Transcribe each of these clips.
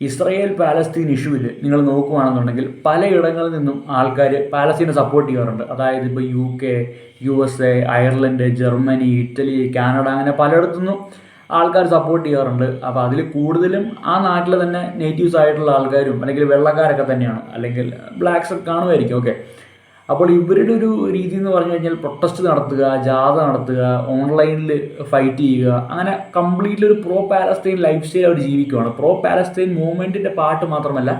Israel Palestine ഇഷ്യൂവിൽ നിങ്ങൾ നോക്കുകയാണെന്നുണ്ടെങ്കിൽ പലയിടങ്ങളിൽ നിന്നും ആൾക്കാർ പാലസ്തീനെ സപ്പോർട്ട് ചെയ്യാറുണ്ട്. അതായത് ഇപ്പോൾ UK, USA, Ireland, Germany, Italy, Canada, അങ്ങനെ പലയിടത്തു നിന്നും ആൾക്കാർ സപ്പോർട്ട് ചെയ്യാറുണ്ട്. അപ്പോൾ അതിൽ കൂടുതലും ആ നാട്ടിൽ തന്നെ നേറ്റീവ്സ് ആയിട്ടുള്ള ആൾക്കാരും അല്ലെങ്കിൽ വെള്ളക്കാരൊക്കെ തന്നെയാണ്, അല്ലെങ്കിൽ ബ്ലാക്സ് കാണുമായിരിക്കും. ഓക്കെ, അപ്പോൾ ഇവരുടെ ഒരു രീതി എന്ന് പറഞ്ഞു കഴിഞ്ഞാൽ പ്രൊട്ടസ്റ്റ് നടത്തുക, ജാഥ നടത്തുക, ഓൺലൈനിൽ ഫൈറ്റ് ചെയ്യുക, അങ്ങനെ കംപ്ലീറ്റ്ലി ഒരു പ്രോ പാലസ്തീൻ ലൈഫ് സ്റ്റൈൽ അവർ ജീവിക്കുകയാണ്. പ്രോ പാലസ്തീൻ മൂവ്മെൻറ്റിൻ്റെ പാർട്ട് മാത്രമല്ല,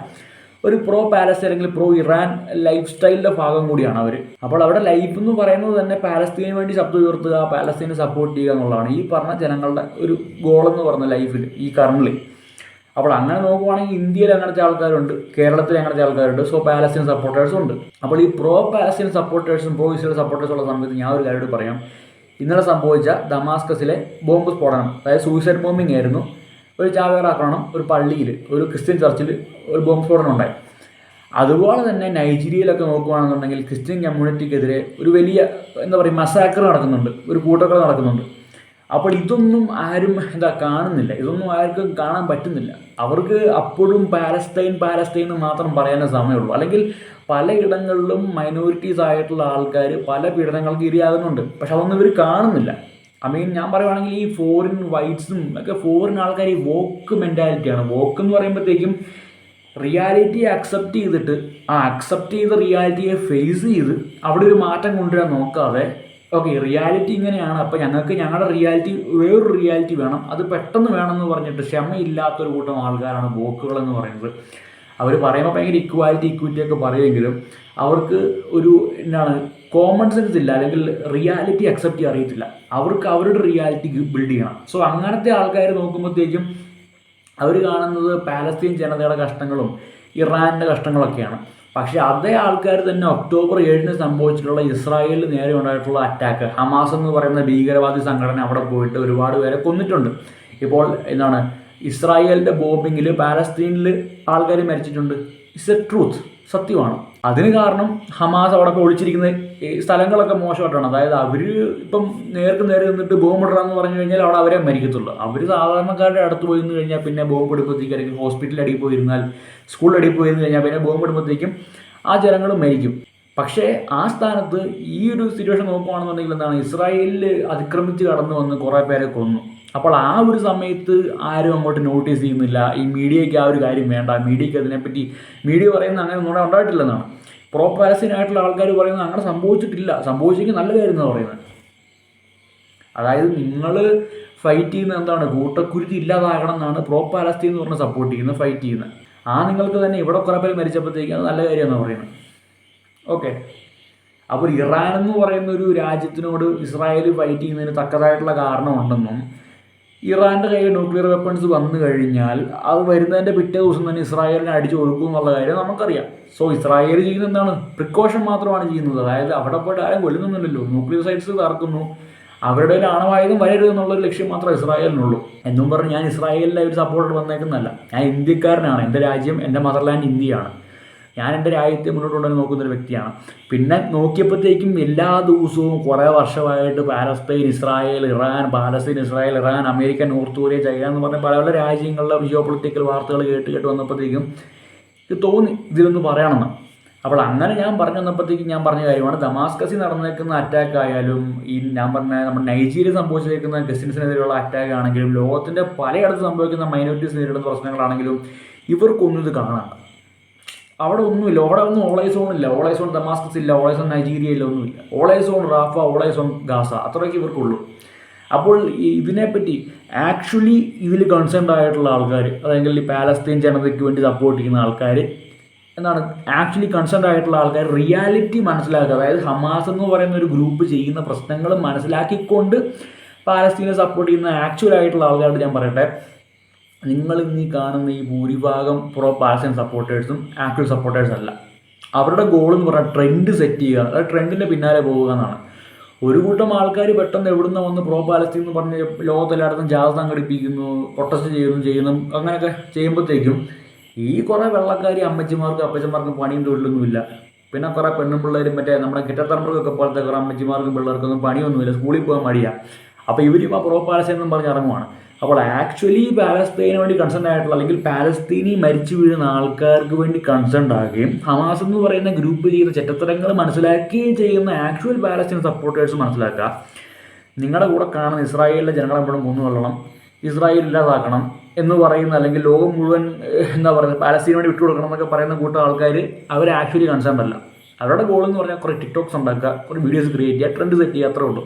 ഒരു പ്രോ പാലസ്തീൻ അല്ലെങ്കിൽ പ്രോ ഇറാൻ ലൈഫ് സ്റ്റൈലിൻ്റെ ഭാഗം കൂടിയാണ് അവർ. അപ്പോൾ അവിടെ ലൈഫ് എന്ന് പറയുന്നത് തന്നെ പാലസ്തീനു വേണ്ടി ശബ്ദം ഉയർത്തുക, പാലസ്തീനെ സപ്പോർട്ട് ചെയ്യുക എന്നുള്ളതാണ് ഈ പറഞ്ഞ ജനങ്ങളുടെ ഒരു ഗോളെന്ന് പറഞ്ഞ ലൈഫിൽ ഈ കറണ്ട്ലി. അപ്പോൾ അങ്ങനെ നോക്കുവാണെങ്കിൽ ഇന്ത്യയിൽ അങ്ങനത്തെ ആൾക്കാരുണ്ട്, കേരളത്തിൽ അങ്ങനത്തെ ആൾക്കാരുണ്ട്, സോ പാലസ്തീൻ സപ്പോർട്ടേഴ്സും ഉണ്ട്. അപ്പോൾ ഈ പ്രോ പാലസ്തീൻ സപ്പോർട്ടേഴ്സും പ്രോ ഇസ്രായേൽ സപ്പോർട്ടേഴ്സും ഉള്ള സമയത്ത് ഞാൻ ഒരു കാര്യം പറയാം. ഇന്നലെ സംഭവിച്ച ദമാസ്കസിലെ ബോംബ് സ്ഫോടനം, അതായത് സൂയിസൈഡ് ബോംബിംഗ് ആയിരുന്നു. ഒരു ചാവേർ ആക്രമണം, ഒരു പള്ളിയിൽ, ഒരു ക്രിസ്ത്യൻ ചർച്ചിൽ ഒരു ബോംബ് സ്ഫോടനം ഉണ്ടായി. അതുപോലെ തന്നെ നൈജീരിയയിലൊക്കെ നോക്കുകയാണെന്നുണ്ടെങ്കിൽ ക്രിസ്ത്യൻ കമ്മ്യൂണിറ്റിക്കെതിരെ ഒരു വലിയ എന്താ പറയുക മസാക്കർ നടക്കുന്നുണ്ട്, ഒരു കൂട്ടക്കൊല നടക്കുന്നുണ്ട്. അപ്പോൾ ഇതൊന്നും ആരും കാണുന്നില്ല, ഇതൊന്നും ആർക്കും കാണാൻ പറ്റുന്നില്ല. അവർക്ക് അപ്പോഴും പാലസ്തീൻ എന്ന് മാത്രം പറയാനേ സമയമുള്ളൂ. അല്ലെങ്കിൽ പലയിടങ്ങളിലും മൈനോറിറ്റീസ് ആയിട്ടുള്ള ആൾക്കാർ പല പീഡനങ്ങൾക്ക് ഇരയാകുന്നുണ്ട്, പക്ഷെ അതൊന്നും ഇവർ കാണുന്നില്ല. ഞാൻ പറയുവാണെങ്കിൽ ഈ ഫോറിൻ വൈറ്റ്സും ഒക്കെ ഫോറിൻ ആൾക്കാർ ഈ വോക്ക് മെൻറ്റാലിറ്റിയാണ്. വോക്ക് എന്ന് പറയുമ്പോഴത്തേക്കും റിയാലിറ്റിയെ അക്സെപ്റ്റ് ചെയ്തിട്ട് ആ അക്സെപ്റ്റ് ചെയ്ത റിയാലിറ്റിയെ ഫേസ് ചെയ്ത് അവിടെ ഒരു മാറ്റം കൊണ്ടുവരാൻ നോക്കാതെ, ഓക്കെ റിയാലിറ്റി ഇങ്ങനെയാണ്, അപ്പോൾ ഞങ്ങൾക്ക് ഞങ്ങളുടെ റിയാലിറ്റി വേറൊരു റിയാലിറ്റി വേണം, അത് പെട്ടെന്ന് വേണമെന്ന് പറഞ്ഞിട്ട് ക്ഷമയില്ലാത്തൊരു കൂട്ടം ആൾക്കാരാണ് വോക്കുകളെന്ന് പറയുന്നത്. അവർ പറയുമ്പോൾ ഭയങ്കര ഇക്വിറ്റി ഒക്കെ പറയുമെങ്കിലും അവർക്ക് ഒരു കോമൺ സെൻസ് ഇല്ല, അല്ലെങ്കിൽ റിയാലിറ്റി അക്സെപ്റ്റ് ചെയ്യാൻ അറിയത്തില്ല. അവർക്ക് അവരുടെ റിയാലിറ്റി ബിൽഡ് ചെയ്യണം. സോ അങ്ങനത്തെ ആൾക്കാർ നോക്കുമ്പോഴത്തേക്കും അവർ കാണുന്നത് പാലസ്തീൻ ജനതയുടെ കഷ്ടങ്ങളും ഇറാൻ്റെ കഷ്ടങ്ങളൊക്കെയാണ്. പക്ഷേ അതേ ആൾക്കാർ തന്നെ ഒക്ടോബർ 7 സംഭവിച്ചിട്ടുള്ള ഇസ്രായേലിന് നേരെ ഉണ്ടായിട്ടുള്ള അറ്റാക്ക്, ഹമാസ് എന്ന് പറയുന്ന ഭീകരവാദി സംഘടന അവിടെ പോയിട്ട് ഒരുപാട് പേരെ കൊന്നിട്ടുണ്ട്. ഇപ്പോൾ ഇസ്രായേലിൻ്റെ ബോംബിങ്ങിൽ പാലസ്തീനിൽ ആൾക്കാർ മരിച്ചിട്ടുണ്ട്. ഇറ്റ്സ് എ ട്രൂത്ത്, സത്യമാണ്. അതിന് കാരണം ഹമാസ് അവിടെ ഒളിച്ചിരിക്കുന്ന സ്ഥലങ്ങളൊക്കെ മോശമായിട്ടാണ്. അതായത് അവർ ഇപ്പം നേർക്ക് നേരെ നിന്നിട്ട് ബോംബിടാന്ന് പറഞ്ഞു കഴിഞ്ഞാൽ അവിടെ അവരെ മരിക്കത്തുള്ളൂ. അവർ സാധാരണക്കാരുടെ അടുത്ത് പോയി നിന്ന് കഴിഞ്ഞാൽ പിന്നെ ബോംബ് ഇടുമ്പോഴത്തേക്കും, അല്ലെങ്കിൽ ഹോസ്പിറ്റലിൽ അടിയിൽ പോയിരുന്നാൽ, സ്കൂളിൽ അടിയിൽ പോയിരുന്നു കഴിഞ്ഞാൽ പിന്നെ ബോംബ് ഇടുമ്പോഴത്തേക്കും ആ ജനങ്ങൾ മരിക്കും. പക്ഷേ ആ സ്ഥാനത്ത് ഈ ഒരു സിറ്റുവേഷൻ നോക്കുകയാണെന്നുണ്ടെങ്കിൽ ഇസ്രായേലിൽ അതിക്രമിച്ച് കടന്നു വന്ന് കുറേ പേരെ കൊന്നു. അപ്പോൾ ആ ഒരു സമയത്ത് ആരും അങ്ങോട്ട് നോട്ടീസ് ചെയ്യുന്നില്ല. ഈ മീഡിയയ്ക്ക് ആ ഒരു കാര്യം വേണ്ട, മീഡിയയ്ക്ക് അതിനെപ്പറ്റി മീഡിയ പറയുന്നത് അങ്ങനെ ഒന്നും ഉണ്ടായിട്ടില്ലെന്നാണ്. പ്രോ പാലസ്തീൻ ആയിട്ടുള്ള ആൾക്കാർ പറയുന്നത് അങ്ങനെ സംഭവിച്ചിട്ടില്ല, സംഭവിച്ചെങ്കിൽ നല്ല കാര്യം എന്നാണ് പറയുന്നത്. അതായത് നിങ്ങൾ ഫൈറ്റ് ചെയ്യുന്നത് എന്താണ്, കൂട്ടക്കുരുതി ഇല്ലാതാകണം എന്നാണ് പ്രോ പാലസ്തീൻ എന്ന് പറഞ്ഞ് സപ്പോർട്ട് ചെയ്യുന്നത്, ഫൈറ്റ് ചെയ്യുന്നത്. ആ നിങ്ങൾക്ക് തന്നെ ഇവിടെ കുറേ പേര് മരിച്ചപ്പോഴത്തേക്കും അത് നല്ല കാര്യം എന്നാണ് പറയുന്നത്. ഓക്കെ, അപ്പോൾ ഇറാൻ എന്ന് പറയുന്ന ഒരു രാജ്യത്തിനോട് ഇസ്രായേൽ ഫൈറ്റ് ചെയ്യുന്നതിന് തക്കതായിട്ടുള്ള കാരണമുണ്ടെന്നും ഇറാൻ്റെ കയ്യിൽ ന്യൂക്ലിയർ വെപ്പൺസ് വന്നു കഴിഞ്ഞാൽ അത് വരുന്നതിൻ്റെ പിറ്റേ ദിവസം തന്നെ ഇസ്രായേലിനെ അടിച്ചു ഒതുക്കും എന്നുള്ള കാര്യം നമുക്കറിയാം. സോ ഇസ്രായേൽ ചെയ്യുന്നത് എന്താണ്, പ്രിക്കോഷൻ മാത്രമാണ് ചെയ്യുന്നത്. അതായത് അവിടെ പോയിട്ട് ആരും കൊല്ലുന്നില്ലല്ലോ, ന്യൂക്ലിയർ സൈറ്റ്സ് തകർക്കുന്നു, അവരുടെ ഒരു ആണവായുധം വരരുത് എന്നുള്ളൊരു ലക്ഷ്യം മാത്രമേ ഇസ്രായേലിനുള്ളൂ. എന്നും പറഞ്ഞ് ഞാൻ ഇസ്രായേലിൻ്റെ ഒരു സപ്പോർട്ട് വന്നേക്കുന്നതല്ല. ഞാൻ ഇന്ത്യക്കാരനാണ്, എൻ്റെ രാജ്യം, എൻ്റെ മദർലാൻഡ് ഇന്ത്യയാണ്. ഞാൻ എൻ്റെ രാജ്യത്തെ മുന്നോട്ട് കൊണ്ടുവന്ന് നോക്കുന്നൊരു വ്യക്തിയാണ്. പിന്നെ നോക്കിയപ്പോഴത്തേക്കും എല്ലാ ദിവസവും കുറേ വർഷമായിട്ട് Palestine, Israel, Iran, Palestine, Israel, Iran, America, north Korea, China എന്ന് പറഞ്ഞ പല പല രാജ്യങ്ങളിലെ ജിയോ പൊളിറ്റിക്കൽ വാർത്തകൾ കേട്ട് വന്നപ്പോഴത്തേക്കും ഇത് തോന്നി ഇതിലൊന്ന് പറയണമെന്ന്. അപ്പോൾ അങ്ങനെ ഞാൻ പറഞ്ഞു വന്നപ്പോഴത്തേക്കും ഞാൻ പറഞ്ഞ കാര്യമാണ്, ദമാസ്കസിൽ നടന്നേക്കുന്ന അറ്റാക്ക് ആയാലും ഈ ഞാൻ പറഞ്ഞ നമ്മുടെ നൈജീരിയ സംഭവിച്ചേക്കുന്ന ക്രിസ്ത്യൻസിനെതിരെയുള്ള അറ്റാക്ക് ആണെങ്കിലും ലോകത്തിൻ്റെ പലയിടത്ത് സംഭവിക്കുന്ന മൈനോറിറ്റീസ് നേരിടുന്ന പ്രശ്നങ്ങളാണെങ്കിലും ഇവർക്കൊന്നും ഇത് കാണാം. അവിടെ ഒന്നുമില്ല, അവിടെ ഒന്നും ഓളൈസോണില്ല, ഓളൈസോൺ ദമാസ്കസ് ഇല്ല, ഓളൈസോൺ നൈജീരിയയില്ല, ഒന്നുമില്ല. ഓളൈസോൺ റാഫ, ഓളൈസോൺ ഗാസ, അത്രയ്ക്ക് ഇവർക്കുള്ളൂ. അപ്പോൾ ഇതിനെപ്പറ്റി ആക്ച്വലി ഇതിൽ കൺസേൺഡ് ആയിട്ടുള്ള ആൾക്കാർ, അതായത് ഈ പാലസ്തീൻ ജനതയ്ക്ക് വേണ്ടി സപ്പോർട്ട് ചെയ്യുന്ന ആൾക്കാർ ആക്ച്വലി കൺസേൺഡ് ആയിട്ടുള്ള ആൾക്കാർ റിയാലിറ്റി മനസ്സിലാക്കുക. അതായത് ഹമാസ് എന്ന് പറയുന്ന ഒരു ഗ്രൂപ്പ് ചെയ്യുന്ന പ്രശ്നങ്ങൾ മനസ്സിലാക്കിക്കൊണ്ട് പാലസ്തീനെ സപ്പോർട്ട് ചെയ്യുന്ന ആക്ച്വൽ ആയിട്ടുള്ള ആൾക്കാരോട് ഞാൻ പറയട്ടെ, നിങ്ങൾ ഇന്ന് കാണുന്ന ഈ ഭൂരിഭാഗം പ്രോ പാലസ്തീൻ സപ്പോർട്ടേഴ്സും ആക്ച്വൽ സപ്പോർട്ടേഴ്സ് അല്ല. അവരുടെ ഗോൾ എന്ന് പറഞ്ഞാൽ ട്രെൻഡ് സെറ്റ് ചെയ്യുക, അതായത് ട്രെൻഡിൻ്റെ പിന്നാലെ പോവുക എന്നാണ്. ഒരു കൂട്ടം ആൾക്കാർ പെട്ടെന്ന് എവിടുന്ന വന്ന് പ്രോ പാലസ്തീൻ എന്ന് പറഞ്ഞ് ലോകത്തെല്ലായിടത്തും ജാഥ സംഘടിപ്പിക്കുന്നു, പ്രൊട്ടസ്റ്റ് ചെയ്യുന്നു, അങ്ങനെയൊക്കെ ചെയ്യുമ്പോഴത്തേക്കും ഈ കുറേ വെള്ളക്കാരി അമ്മച്ചിമാർക്കും അപ്പച്ചന്മാർക്കും പണിയും തൊഴിലൊന്നുമില്ല. പിന്നെ കുറേ പെണ്ണും പിള്ളേരും മറ്റേ നമ്മുടെ കിറ്റത്തറമ്പൊക്കെ പോലത്തെ കുറേ അമ്മച്ചിമാർക്കും പിള്ളേർക്കൊന്നും പണിയൊന്നുമില്ല, സ്കൂളിൽ പോകാൻ മടിയാണ്. അപ്പോൾ ഇവരിപ്പോൾ പ്രോ പാലസ്തീൻ എന്നും പറഞ്ഞ് ഇറങ്ങുവാണ്. അപ്പോൾ ആക്ച്വലി പാലസ്തീന് വേണ്ടി കൺസേൺ ആയിട്ടുള്ള അല്ലെങ്കിൽ പാലസ്തീനി മരിച്ചു വീഴുന്ന ആൾക്കാർക്ക് വേണ്ടി കൺസേൺ ആകുകയും ഹമാസ് എന്ന് പറയുന്ന ഗ്രൂപ്പ് ചെയ്ത ചെറ്റത്തരങ്ങൾ മനസ്സിലാക്കുകയും ചെയ്യുന്ന ആക്ച്വൽ പാലസ്തീൻ സപ്പോർട്ടേഴ്സ് മനസ്സിലാക്കുക, നിങ്ങളുടെ കൂടെ കാണുന്ന ഇസ്രായേലിലെ ജനങ്ങളെ എപ്പോഴും കൊന്നുകൊള്ളണം, ഇസ്രായേൽ ഇല്ലാതാക്കണം എന്ന് പറയുന്ന അല്ലെങ്കിൽ ലോകം മുഴുവൻ എന്താ പറയുക പാലസ്തീന് വേണ്ടി വിട്ടുകൊടുക്കണം എന്നൊക്കെ പറയുന്ന കൂട്ടം ആൾക്കാർ അവർ ആക്ച്വലി കൺസേൺ അല്ല. അവരുടെ ഗോൾ എന്ന് പറഞ്ഞാൽ കുറേ ടിക്ടോക്സ് ഉണ്ടാക്കുക, കുറേ വീഡിയോസ് ക്രിയേറ്റ് ചെയ്യുക, ട്രെൻഡ് സെറ്റ് ചെയ്യുക, അത്രേ ഉള്ളൂ.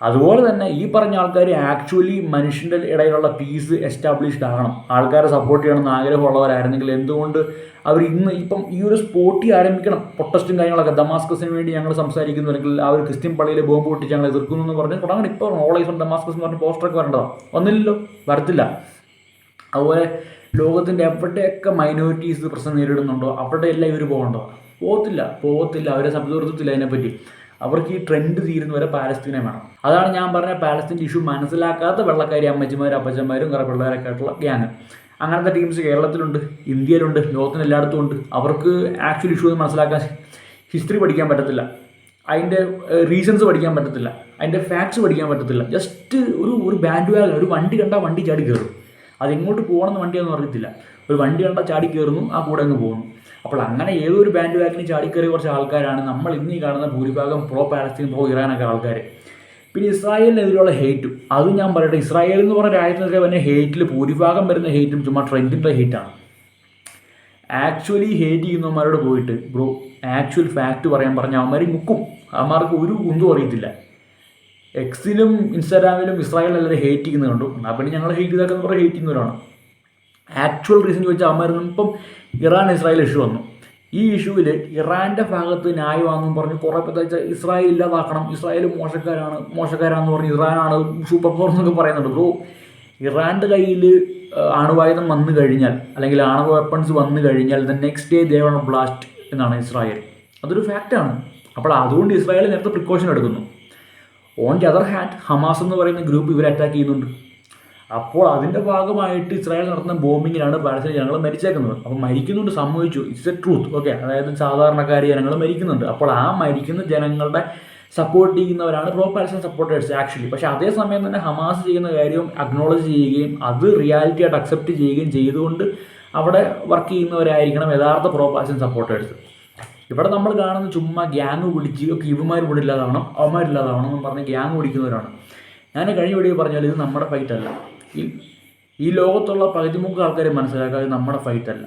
അതുപോലെ തന്നെ ഈ പറഞ്ഞ ആൾക്കാർ ആക്ച്വലി മനുഷ്യൻ്റെ ഇടയിലുള്ള പീസ് എസ്റ്റാബ്ലിഷ്ഡ് ആകണം, ആൾക്കാരെ സപ്പോർട്ട് ചെയ്യണമെന്ന് ആഗ്രഹമുള്ളവരായിരുന്നെങ്കിൽ എന്തുകൊണ്ട് അവർ ഇപ്പം ഈ ഒരു സ്പോട്ടി ആരംഭിക്കണം പ്രൊട്ടസ്റ്റും കാര്യങ്ങളൊക്കെ. ദമാസ്കസിന് വേണ്ടി ഞങ്ങൾ സംസാരിക്കുന്നു, അല്ലെങ്കിൽ ആ ഒരു ക്രിസ്ത്യൻ പള്ളിയിൽ ബോംബ് പൊട്ടിച്ച് ഞങ്ങൾ എതിർക്കുന്നു എന്ന് പറഞ്ഞ് തുടങ്ങണം. ഇപ്പോൾ ഓളൈസ് ഓൺ ഡമാസ്കസ് എന്ന് പറഞ്ഞ് പോസ്റ്ററൊക്കെ വരേണ്ടതാണ്, വന്നില്ലല്ലോ, വരത്തില്ല. അതുപോലെ ലോകത്തിൻ്റെ എവിടെയൊക്കെ മൈനോറിറ്റീസ് പ്രശ്നം നേരിടുന്നുണ്ടോ അവിടെയെല്ലാം ഇവർ പോകത്തില്ല. അവരെ സംതൃപ്തിയില്ല അതിനെപ്പറ്റി. അവർക്ക് ഈ ട്രെൻഡ് തീരുന്നവരെ പാലസ്തീനെ വേണം. അതാണ് ഞാൻ പറഞ്ഞ പാലസ്തീൻ്റെ ഇഷ്യൂ മനസ്സിലാക്കാത്ത വെള്ളക്കാരി അമ്മച്ചിമാരും അപ്പച്ചന്മാരും കുറേ പിള്ളേരൊക്കെ ആയിട്ടുള്ള ഗ്യാങ്. അങ്ങനത്തെ ടീംസ് കേരളത്തിലുണ്ട്, ഇന്ത്യയിലുണ്ട്, ലോകത്തിന് എല്ലായിടത്തും ഉണ്ട്. അവർക്ക് ആക്ച്വൽ ഇഷ്യൂ മനസ്സിലാക്കാൻ ഹിസ്റ്ററി പഠിക്കാൻ പറ്റത്തില്ല, അതിൻ്റെ റീസൺസ് പഠിക്കാൻ പറ്റത്തില്ല, അതിൻ്റെ ഫാക്ട്സ് പഠിക്കാൻ പറ്റത്തില്ല. ജസ്റ്റ് ഒരു ബാൻഡ് വാഗൺ, ഒരു വണ്ടി കണ്ടാൽ വണ്ടി ചാടി കയറും. അതെങ്ങോട്ട് പോകണമെന്ന് വണ്ടിയൊന്നും അറിയത്തില്ല. ഒരു വണ്ടി കണ്ടാൽ ചാടി കയറുന്നു, ആ കൂടെ അങ്ങ് പോകുന്നു. അപ്പോൾ അങ്ങനെ ഏതൊരു ബാൻഡ് വാഗിന് ചാടിക്കയറിയ കുറച്ച് ആൾക്കാരാണ് നമ്മൾ ഇന്ന് ഈ കാണുന്ന ഭൂരിഭാഗം പ്രോ പാലസ്തീൻ പ്രോ ഇറാനൊക്കെ ആൾക്കാർ. പിന്നെ ഇസ്രായേലിനെതിരെയുള്ള ഹെയ്റ്റും അതും ഞാൻ പറയട്ടെ. ഇസ്രായേൽ എന്ന് പറഞ്ഞ രാജ്യത്തിനെതിരെ തന്നെ ഹെയ്റ്റിൽ ഭൂരിഭാഗം വരുന്ന ഹെയ്റ്റും ചുമ്മാ ട്രെൻഡിൻ്റെ ഹെയ്റ്റാണ്. ആക്ച്വലി ഹെയ്റ്റ് ചെയ്യുന്നവന്മാരോട് പോയിട്ട് ബ്രോ ആക്ച്വൽ ഫാക്റ്റ് പറയാൻ പറഞ്ഞാൽ അവന്മാർ മുക്കും. അവന്മാർക്ക് ഒരു കുന്തും അറിയത്തില്ല. എക്സിലും ഇൻസ്റ്റാഗ്രാമിലും ഇസ്രായേലിനെല്ലാവരും ഹെയ്റ്റ് ചെയ്യുന്നത് കണ്ടു. എന്നാൽ പിന്നെ ഞങ്ങൾ ഹെയ്റ്റ് ചെയ്താൽ കുറേ ഹെയ്റ്റ് ചെയ്യുന്നവരാണ്. ആക്ച്വൽ റീസൺ ചോദിച്ചാൽ അവന്മാരൊന്നും ഇപ്പം ഇറാൻ ഇസ്രായേൽ ഇഷ്യൂ വന്നു. ഈ ഇഷ്യൂവിൽ ഇറാൻ്റെ ഭാഗത്ത് ന്യായമാണെന്നും പറഞ്ഞ് കുറേ പേർ ഇസ്രായേൽ ഇല്ലാതാക്കണം, ഇസ്രായേൽ മോശക്കാരാണെന്ന് പറഞ്ഞ് ഇറാനാണ് സൂപ്പർ പവർ എന്നൊക്കെ പറയുന്നുണ്ട്. ബ്രോ ഇറാൻ്റെ കയ്യിൽ ആണവായുധം വന്നു കഴിഞ്ഞാൽ അല്ലെങ്കിൽ ആണവ വെപ്പൺസ് വന്നു കഴിഞ്ഞാൽ the next day they one blast എന്നാണ് ഇസ്രായേൽ. അതൊരു ഫാക്റ്റാണ്. അപ്പോൾ അതുകൊണ്ട് ഇസ്രായേൽ നേരത്തെ പ്രിക്കോഷൻ എടുക്കുന്നു. On the other hand Hamas എന്ന് പറയുന്ന ഗ്രൂപ്പ് ഇവരെ അറ്റാക്ക് ചെയ്യുന്നുണ്ട്. അപ്പോൾ അതിൻ്റെ ഭാഗമായിട്ട് ഇസ്രായേൽ നടത്തുന്ന ബോംബിങ്ങിലാണ് പാലസ്തീൻ ജനങ്ങൾ മരിച്ചേക്കുന്നത്. അപ്പോൾ മരിക്കുന്നുണ്ട്, സംഭവിച്ചു, ഇറ്റ്സ് എ ട്രൂത്ത്. ഓക്കെ, അതായത് സാധാരണക്കാർ ജനങ്ങൾ മരിക്കുന്നുണ്ട്. അപ്പോൾ ആ മരിക്കുന്ന ജനങ്ങളുടെ സപ്പോർട്ട് ചെയ്യുന്നവരാണ് പ്രോ പാലസ്തീൻ സപ്പോർട്ടേഴ്സ് ആക്ച്വലി. പക്ഷേ അതേസമയം തന്നെ ഹമാസ് ചെയ്യുന്ന കാര്യം അക്നോളജ് ചെയ്യുകയും അത് റിയാലിറ്റി ആയിട്ട് അക്സെപ്റ്റ് ചെയ്യുകയും ചെയ്തുകൊണ്ട് അവിടെ വർക്ക് ചെയ്യുന്നവരായിരിക്കണം യഥാർത്ഥ പ്രോ പാലസ്തീൻ സപ്പോർട്ടേഴ്സ്. ഇവിടെ നമ്മൾ കാണുന്ന ചുമ്മാ ഗ്യാങ് പിടിച്ച് ഇവന്മാർ ഇവിടെ ഇല്ലാതാവണം അവന്മാരില്ലാതാവണം എന്ന് പറഞ്ഞ് ഗ്യാങ് പിടിക്കുന്നവരാണ്. ഞാൻ കഴിഞ്ഞ വീഡിയോ പറഞ്ഞാൽ ഇത് നമ്മുടെ ഫൈറ്റ് അല്ല. ഈ ലോകത്തുള്ള പകുതിമുക്ക് ആൾക്കാരെ മനസ്സിലാക്കാതെ നമ്മുടെ ഫൈറ്റ് അല്ല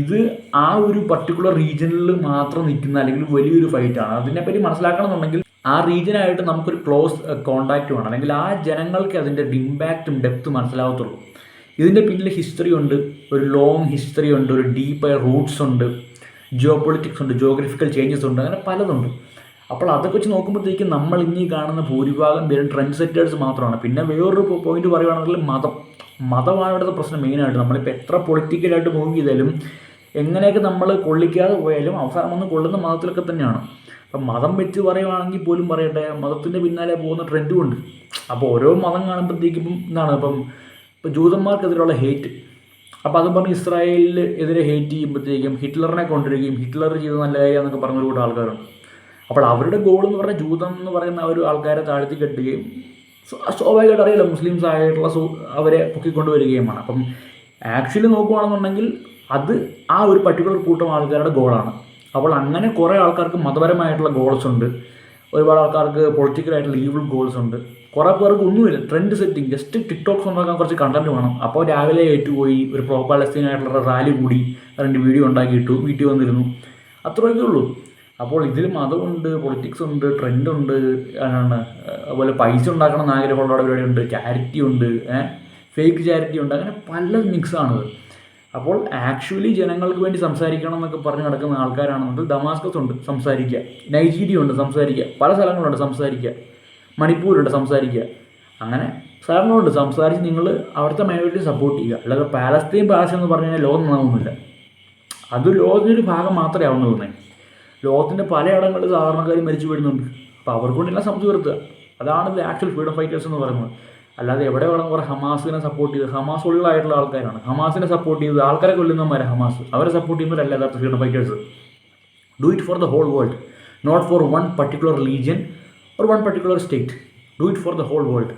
ഇത്. ആ ഒരു പർട്ടിക്കുലർ റീജിയനിൽ മാത്രം നിൽക്കുന്ന അല്ലെങ്കിൽ വലിയൊരു ഫൈറ്റാണ്. അതിനെപ്പറ്റി മനസ്സിലാക്കണമെന്നുണ്ടെങ്കിൽ ആ റീജിയനായിട്ട് നമുക്കൊരു ക്ലോസ് കോണ്ടാക്റ്റ് വേണം, അല്ലെങ്കിൽ ആ ജനങ്ങൾക്ക് അതിൻ്റെ ഇമ്പാക്റ്റും ഡെപ്തും മനസ്സിലാകത്തുള്ളൂ. ഇതിൻ്റെ പിന്നിൽ ഹിസ്റ്ററി ഉണ്ട്, ഒരു ലോങ് ഹിസ്റ്ററി ഉണ്ട്, ഒരു ഡീപ്പായ റൂട്ട്സ് ഉണ്ട്, ജിയോ പൊളിറ്റിക്സ് ഉണ്ട്, ജിയോഗ്രഫിക്കൽ ചേഞ്ചസ് ഉണ്ട്, അങ്ങനെ പലതുണ്ട്. അപ്പോൾ അതൊക്കെ വെച്ച് നോക്കുമ്പോഴത്തേക്കും നമ്മൾ ഇന്നീ കാണുന്ന ഭൂരിഭാഗം പേരും ട്രെൻഡ് സെറ്റേഴ്സ് മാത്രമാണ്. പിന്നെ വേറൊരു പോയിന്റ് പറയുകയാണെങ്കിൽ മതമാണ് ഇവിടുത്തെ പ്രശ്നം മെയിനായിട്ട്. നമ്മളിപ്പോൾ എത്ര പൊളിറ്റിക്കലായിട്ട് മൂവ് ചെയ്താലും എങ്ങനെയൊക്കെ നമ്മൾ കൊള്ളിക്കാതെ പോയാലും അവസാനം വന്ന് കൊള്ളുന്ന മതത്തിലൊക്കെ തന്നെയാണ്. അപ്പം മതം വെച്ച് പറയുവാണെങ്കിൽ പോലും പറയട്ടെ, മതത്തിൻ്റെ പിന്നാലെ പോകുന്ന ട്രെൻഡും ഉണ്ട്. അപ്പോൾ ഓരോ മതം കാണുമ്പോഴത്തേക്കും എന്താണ് ഇപ്പോൾ ജൂതന്മാർക്കെതിരെയുള്ള ഹെയ്റ്റ്, അപ്പോൾ അതും പറഞ്ഞ് ഇസ്രായേലിൽ എതിരെ ഹെയ്റ്റ് ചെയ്യുമ്പോഴത്തേക്കും ഹിറ്റ്ലറിനെ കൊണ്ടുവരികയും ഹിറ്റ്ലർ ചെയ്ത നല്ല കാര്യം എന്നൊക്കെ പറഞ്ഞൊരു കൂട്ടം ആൾക്കാരുണ്ട്. അപ്പോൾ അവരുടെ ഗോൾ എന്ന് പറഞ്ഞാൽ ജൂതം എന്ന് പറയുന്ന ആ ഒരു ആൾക്കാരെ താഴ്ത്തി കെട്ടുകയും സ്വാഭാവികമായിട്ട് അറിയില്ല മുസ്ലിംസ് ആയിട്ടുള്ള അവരെ പൊക്കിക്കൊണ്ടുവരികയുമാണ്. അപ്പം ആക്ച്വലി നോക്കുകയാണെന്നുണ്ടെങ്കിൽ അത് ആ ഒരു പർട്ടിക്കുലർ കൂട്ടം ആൾക്കാരുടെ ഗോളാണ്. അപ്പോൾ അങ്ങനെ കുറേ ആൾക്കാർക്ക് മതപരമായിട്ടുള്ള ഗോൾസ് ഉണ്ട്, ഒരുപാട് ആൾക്കാർക്ക് പൊളിറ്റിക്കലായിട്ടുള്ള ഈവിൾ ഗോൾസ് ഉണ്ട്, കുറേ പേർക്ക് ഒന്നുമില്ല, ട്രെൻഡ് സെറ്റിംഗ്, ജസ്റ്റ് ടിക്ടോക്സ് ഉണ്ടാക്കാൻ കുറച്ച് കണ്ടന്റ് വേണം. അപ്പോൾ രാവിലെ ഏറ്റുപോയി ഒരു പ്രോ പാലസ്തീനായിട്ടുള്ള റാലി കൂടി 2 വീഡിയോ ഉണ്ടാക്കിയിട്ടു, വീട്ടിൽ വന്നിരുന്നു, അത്രയൊക്കെ ഉള്ളൂ. അപ്പോൾ ഇതിൽ മതമുണ്ട്, പൊളിറ്റിക്സ് ഉണ്ട്, ട്രെൻഡുണ്ട്, അതുപോലെ പൈസ ഉണ്ടാക്കണം എന്ന് ആഗ്രഹമുള്ള പരിപാടിയുണ്ട്, ചാരിറ്റി ഉണ്ട്, ഫേക്ക് ചാരിറ്റി ഉണ്ട്, അങ്ങനെ പല മിക്സാണത്. അപ്പോൾ ആക്ച്വലി ജനങ്ങൾക്ക് വേണ്ടി സംസാരിക്കണം എന്നൊക്കെ പറഞ്ഞ് നടക്കുന്ന ആൾക്കാരാണെന്നുണ്ടെങ്കിൽ ദമാസ്കസ് ഉണ്ട് സംസാരിക്കുക, നൈജീരിയ ഉണ്ട് സംസാരിക്കുക, പല സ്ഥലങ്ങളുണ്ട് സംസാരിക്കുക, മണിപ്പൂരുണ്ട് സംസാരിക്കുക, അങ്ങനെ സ്ഥലങ്ങളുണ്ട് സംസാരിച്ച് നിങ്ങൾ അവിടുത്തെ മൈനോറിറ്റി സപ്പോർട്ട് ചെയ്യുക. അല്ലാതെ പാലസ്തീൻ എന്ന് പറഞ്ഞു കഴിഞ്ഞാൽ ലോകം നന്നാവുന്നില്ല. അത് ലോകത്തിൻ്റെ ഭാഗം മാത്രമേ ആവുന്നുള്ളൂ. ലോകത്തിൻ്റെ പലയിടങ്ങളിൽ സാധാരണക്കാർ മരിച്ചു വീഴുന്നുണ്ട്. അപ്പോൾ അവർക്ക് കൊണ്ടെല്ലാം സംബന്ധിച്ച് വരുത്തുക. അതാണ് ആക്ച്വൽ ഫ്രീഡം ഫൈറ്റേഴ്സ് എന്ന് പറയുന്നത്. അല്ലാതെ എവിടെ വേണം കുറേ ഹമാസിനെ സപ്പോർട്ട് ചെയ്ത് ഹമാസ് ഒളികളായിട്ടുള്ള ആൾക്കാരാണ്. ഹമാസിനെ സപ്പോർട്ട് ചെയ്ത് ആൾക്കാരെ കൊല്ലുന്നവന്മാരെ ഹമാസ്, അവരെ സപ്പോർട്ട് ചെയ്യുന്നവരല്ല യഥാർത്ഥ freedom fighters. Do it for the whole world, not for one particular region or one particular state. Do it for the whole world.